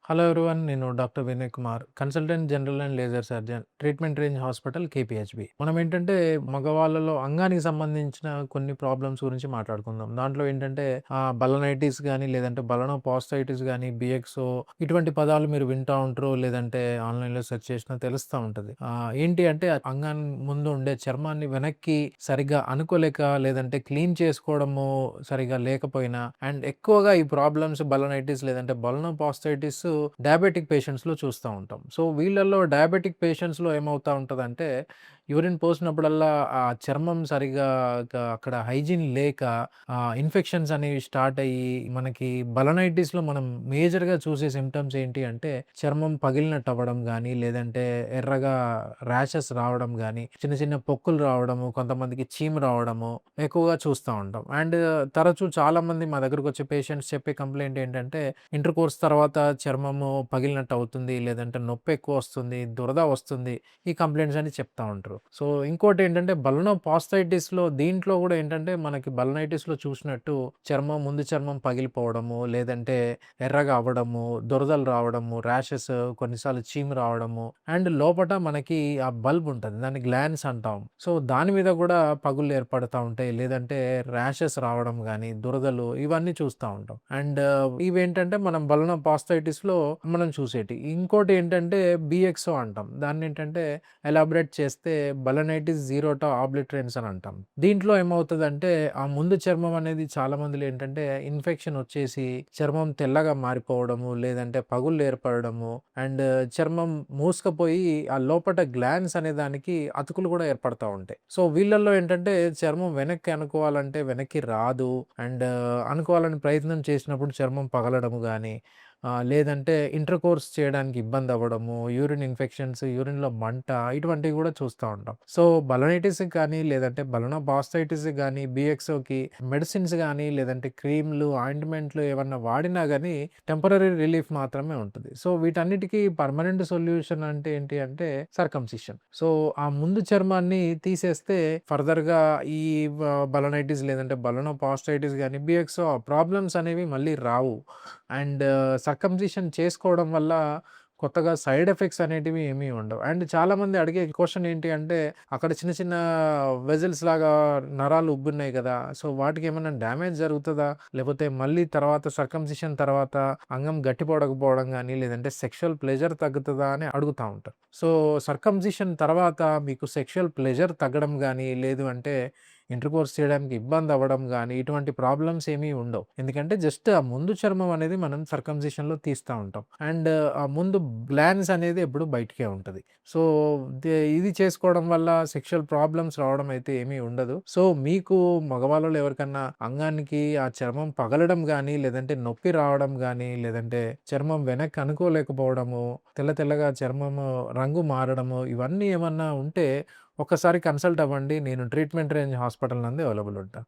Hello everyone. నేను doctor Vinay Kumar, consultant general and laser surgeon, treatment range hospital KPHB. మనం ఏంటంటే మగవాళ్ళలో అంగానికి సంబంధించిన కొన్ని ప్రాబ్లమ్స్ గురించి మాట్లాడుకుందాం. దాంట్లో ఏంటంటే బలనైటిస్ కానీ, లేదంటే బలనోపాస్టైటిస్ కానీ, బిఎక్సో ఇటువంటి పదాలు మీరు వింటా ఉంటారు, లేదంటే ఆన్లైన్లో సెర్చ్ చేసినా తెలుస్తూ ఉంటుంది. ఏంటి అంటే అంగాన్ ముందు ఉండే చర్మాన్ని వెనక్కి సరిగ్గా అనుకోలేక, లేదంటే క్లీన్ చేసుకోవడము సరిగ్గా లేకపోయినా, అండ్ ఎక్కువగా ఈ ప్రాబ్లమ్స్ బలనైటిస్ లేదంటే బలనోపాస్టైటిస్ డయాబెటిక్ పేషెంట్స్‌లో చూస్తా ఉంటాం. సో, వీళ్ళలో డయాబెటిక్ పేషెంట్స్‌లో ఏమవుతా ఉంటదంటే, యూరిన్ పోసినప్పుడల్లా ఆ చర్మం సరిగ్గా అక్కడ హైజీన్ లేక ఇన్ఫెక్షన్స్ అనేవి స్టార్ట్ అయ్యి, మనకి బలనైటిస్‌లో మనం మేజర్‌గా చూసే సింప్టమ్స్ ఏంటి అంటే, చర్మం పగిలినట్టు అవ్వడం గానీ, లేదంటే ఎర్రగా ర్యాషెస్ రావడం గానీ, చిన్న చిన్న పొక్కులు రావడము, కొంతమందికి చీము రావడము ఎక్కువగా చూస్తా ఉంటాం. అండ్ తరచూ చాలామంది మా దగ్గరకొచ్చే పేషెంట్స్ చెప్పే కంప్లెయింట్ ఏంటంటే, ఇంటర్ కోర్స్ తర్వాత చర్మము పగిలినట్టు అవుతుంది, లేదంటే నొప్పెక్కువొస్తుంది, దురద వస్తుంది. ఈ కంప్లెయింట్స్ అన్ని చెప్తా ఉంటారు. సో, ఇంకోటేంటంటే బలనోపాస్టైటిస్‌లో దీంట్లో గూడా ఏంటంటే, మనకి బలనైటిస్‌లో చూసినట్టు ముందు చర్మం పగిలిపోవడము, లేదంటే ఎర్రగా అవ్వడము, దురదలు రావడము, ర్యాషెస్, కొన్నిసార్లు చీము రావడము, అండ్ లోపట మనకి ఆ బల్బ్ ఉంటది. దాన్ని గ్లాండ్స్ అంటాం. సో, దాని మీద గూడా పగుళ్ళు ఏర్పడతా ఉంటాయి. లేదంటే ర్యాషెస్ రావడం గానీ, దురదలు ఇవన్నీ చూస్తా ఉంటాం. అండ్ ఇవేంటంటే మనం బలనోపాస్టైటిస్‌లో మనం చూసేటియి. ఇంకోటేంటంటే బిఎక్సో అంటాం. దాన్నేంటంటే ఎలాబరేట్ చేస్తే బలనైటిస్ జీరోటా ఆబ్లిటరెన్స్ అని అంటాం. దీంట్లో ఏమవుతదంటే ఆ ముందు చర్మం అనేది చాలా మందిలో ఏంటంటే ఇన్ఫెక్షన్ వచ్చేసి చర్మం తెల్లగా మారిపోవడము, లేదంటే పగుళ్ళు ఏర్పడడము, అండ్ చర్మం మూసుకుపోయి ఆ లోపట గ్లాండ్స్ అనే దానికి అతుకులు కూడా ఏర్పడతా ఉంటాయి. సో, వీళ్ళల్లో ఏంటంటే చర్మం వెనక్కి అనుకోవాలంటే వెనక్కి రాదు. అండ్ అనుకోవాలని ప్రయత్నం చేసినప్పుడు చర్మం పగలడము గానీ, లేదంటే ఇంటర్‌కోర్స్ చేయడానికి ఇబ్బందవ్వడము, యూరిన్ ఇన్ఫెక్షన్స్, యూరిన్‌లో మంట ఇటువంటివి గూడా చూస్తా ఉంటాం. సో, బలనైటిస్‌కి కానీ, లేదంటే బలనోపాస్టైటిస్‌కి గానీ, బిఎక్సోకి మెడిసిన్స్ గానీ, లేదంటే క్రీమ్‌లు, ఆయింట్‌మెంట్‌లు ఏమన్నా వాడినా గానీ టెంపరరీ రిలీఫ్ మాత్రమే ఉంటది. సో, వీటన్నిటికి పర్మనెంట్ సొల్యూషన్ అంటే ఏంటి అంటే సర్కంసిషన్. సో, ఆ ముందు చర్మాన్ని తీసేస్తే ఫర్దర్‌గా ఈ బలనైటిస్ లేదంటే బలనోపాస్టైటిస్ గానీ, బిఎక్సో ప్రాబ్లమ్స్ అనేవి మళ్ళీ రావు. అండ్ సర్కంసిషన్ చేసుకోవడం వల్ల కొత్తగా సైడ్ ఎఫెక్ట్స్ అనేటివి ఏమీ ఉండవు. అండ్ చాలామంది అడిగే క్వెషన్ ఏంటి అంటే, అక్కడ చిన్న చిన్న వెసెల్స్ లాగా నరాలు ఉబ్బున్నాయి కదా! సో, వాటికేమన్నా డ్యామేజ్ జరుగుతదా? లేపోతే మళ్ళీ తర్వాత సర్కంసిషన్ తర్వాత అంగం గట్టిపడకపోవడం గానీ, లేదంటే సెక్షువల్ ప్లెజర్ తగ్గుతదా అని అడుగుతా ఉంటారు. సో, సర్కంసిషన్ తర్వాత మీకు సెక్షువల్ ప్లెజర్ తగ్గడం గానీ, లేదు అంటే ఇంటర్‌కోర్స్ చేయడానికి ఇబ్బందవ్వడం గానీ, ఇటువంటి ప్రాబ్లమ్స్ ఏమీ ఉండవు. ఎందుకంటే జస్ట్ ఆ ముందు చర్మం అనేది మనం సర్కంసిషన్‌లో తీస్తా ఉంటాం. అండ్ ఆ ముందు గ్లాండ్స్ అనేది ఎప్పుడు బయటికే ఉంటది. సో, ఇది చేసుకోవడం వల్ల సెక్షువల్ ప్రాబ్లమ్స్ రావడం అయితే ఏమీ ఉండదు. సో, మీకు మగవాళ్ళలో ఎవరికన్నా అంగానికి ఆ చర్మం పగలడం గానీ, లేదంటే నొప్పి రావడం గానీ, లేదంటే చర్మం వెనక్కి అనుకోలేకపోవడము, తెల్లగా చర్మము రంగు మారడము, ఇవన్నీ ఏమన్నా ఉంటే ఒక్కసారి కన్సల్ట్ అవ్వండి. నేను ట్రీట్మెంట్ రేంజ్ హాస్పిటల్ నందు అవైలబుల్ ఉంటా.